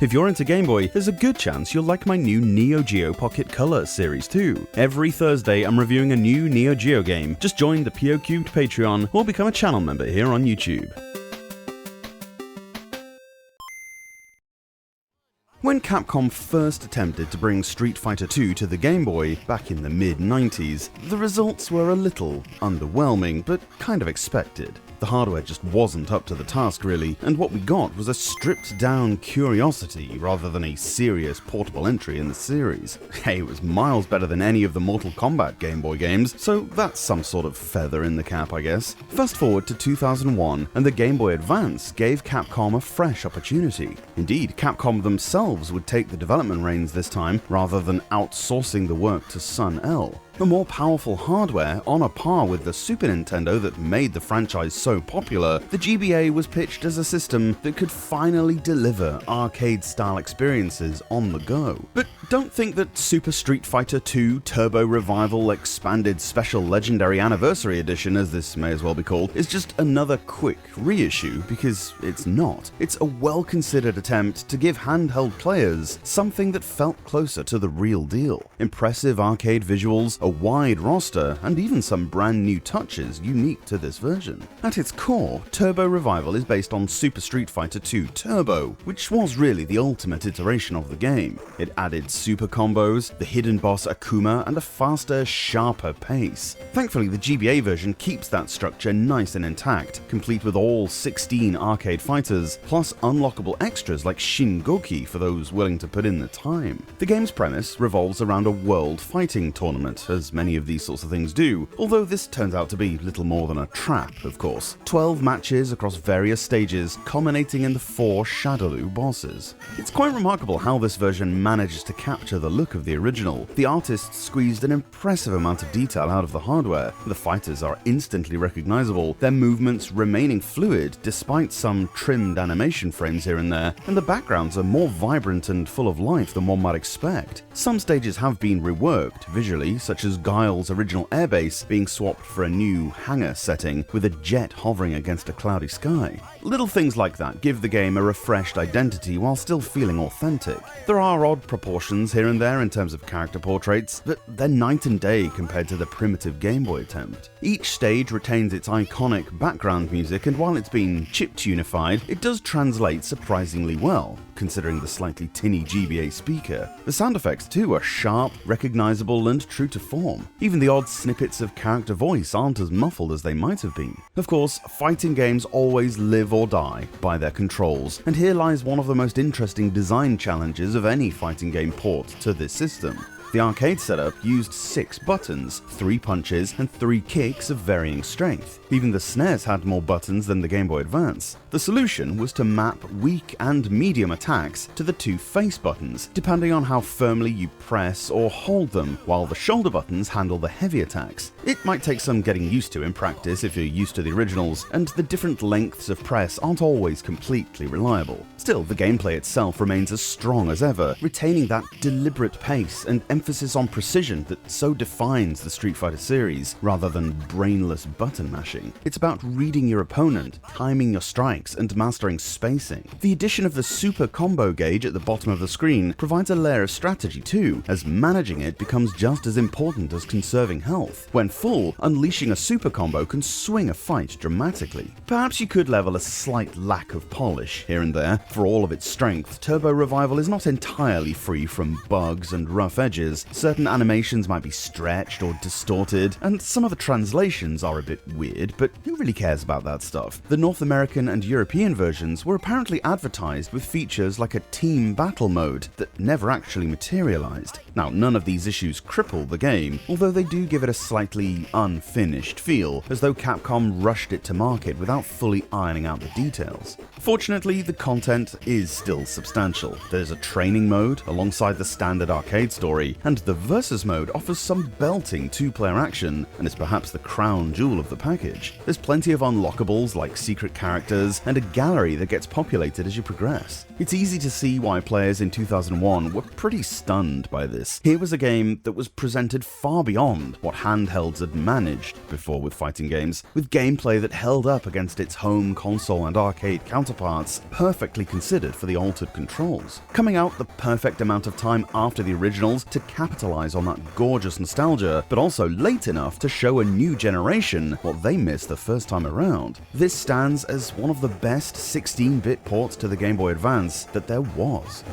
If you're into Game Boy, there's a good chance you'll like my new Neo Geo Pocket Color series too. Every Thursday I'm reviewing a new Neo Geo game. Just join the PO3 Patreon or become a channel member here on YouTube. When Capcom first attempted to bring Street Fighter II to the Game Boy back in the mid-90s, the results were a little underwhelming, but kind of expected. The hardware just wasn't up to the task really, and what we got was a stripped down curiosity rather than a serious portable entry in the series. Hey, it was miles better than any of the Mortal Kombat Game Boy games, so that's some sort of feather in the cap, I guess. Fast forward to 2001, and the Game Boy Advance gave Capcom a fresh opportunity. Indeed, Capcom themselves would take the development reins this time, rather than outsourcing the work to Sun L. A more powerful hardware, on a par with the Super Nintendo that made the franchise so popular, the GBA was pitched as a system that could finally deliver arcade-style experiences on the go. But don't think that Super Street Fighter II Turbo Revival Expanded Special Legendary Anniversary Edition, as this may as well be called, is just another quick reissue, because it's not. It's a well-considered attempt to give handheld players something that felt closer to the real deal. Impressive arcade visuals, a wide roster, and even some brand new touches unique to this version. At its core, Turbo Revival is based on Super Street Fighter II Turbo, which was really the ultimate iteration of the game. It added super combos, the hidden boss Akuma, and a faster, sharper pace. Thankfully, the GBA version keeps that structure nice and intact, complete with all 16 arcade fighters, plus unlockable extras like Shingoki for those willing to put in the time. The game's premise revolves around a world fighting tournament, as many of these sorts of things do, although this turns out to be little more than a trap, of course. 12 matches across various stages, culminating in the 4 Shadaloo bosses. It's quite remarkable how this version manages to capture the look of the original. The artists squeezed an impressive amount of detail out of the hardware. The fighters are instantly recognizable, their movements remaining fluid despite some trimmed animation frames here and there, and the backgrounds are more vibrant and full of life than one might expect. Some stages have been reworked visually, such as Guile's original airbase being swapped for a new hangar setting with a jet hovering against a cloudy sky. Little things like that give the game a refreshed identity while still feeling authentic. There are odd proportions here and there in terms of character portraits, but they're night and day compared to the primitive Game Boy attempt. Each stage retains its iconic background music, and while it's been chiptunified, it does translate surprisingly well, considering the slightly tinny GBA speaker. The sound effects too are sharp, recognizable, and true to form. Even the odd snippets of character voice aren't as muffled as they might have been. Of course, fighting games always live or die by their controls, and here lies one of the most interesting design challenges of any fighting game port to this system. The arcade setup used 6 buttons, 3 punches, and 3 kicks of varying strength. Even the SNES had more buttons than the Game Boy Advance. The solution was to map weak and medium attacks to the 2 face buttons, depending on how firmly you press or hold them, while the shoulder buttons handle the heavy attacks. It might take some getting used to in practice if you're used to the originals, and the different lengths of press aren't always completely reliable. Still, the gameplay itself remains as strong as ever, retaining that deliberate pace and emphasis on precision that so defines the Street Fighter series, rather than brainless button mashing. It's about reading your opponent, timing your strikes, and mastering spacing. The addition of the super combo gauge at the bottom of the screen provides a layer of strategy too, as managing it becomes just as important as conserving health. When full, unleashing a super combo can swing a fight dramatically. Perhaps you could level a slight lack of polish here and there. For all of its strength, Turbo Revival is not entirely free from bugs and rough edges. Certain animations might be stretched or distorted, and some of the translations are a bit weird, but who really cares about that stuff? The North American and European versions were apparently advertised with features like a team battle mode that never actually materialized. Now, none of these issues cripple the game, although they do give it a slightly unfinished feel, as though Capcom rushed it to market without fully ironing out the details. Fortunately, the content is still substantial. There's a training mode alongside the standard arcade story, and the Versus mode offers some belting 2-player action, and is perhaps the crown jewel of the package. There's plenty of unlockables like secret characters, and a gallery that gets populated as you progress. It's easy to see why players in 2001 were pretty stunned by this. Here was a game that was presented far beyond what handhelds had managed before with fighting games, with gameplay that held up against its home console and arcade counterparts, perfectly considered for the altered controls, coming out the perfect amount of time after the originals to capitalize on that gorgeous nostalgia, but also late enough to show a new generation what they missed the first time around. This stands as one of the best 16-bit ports to the Game Boy Advance that there was.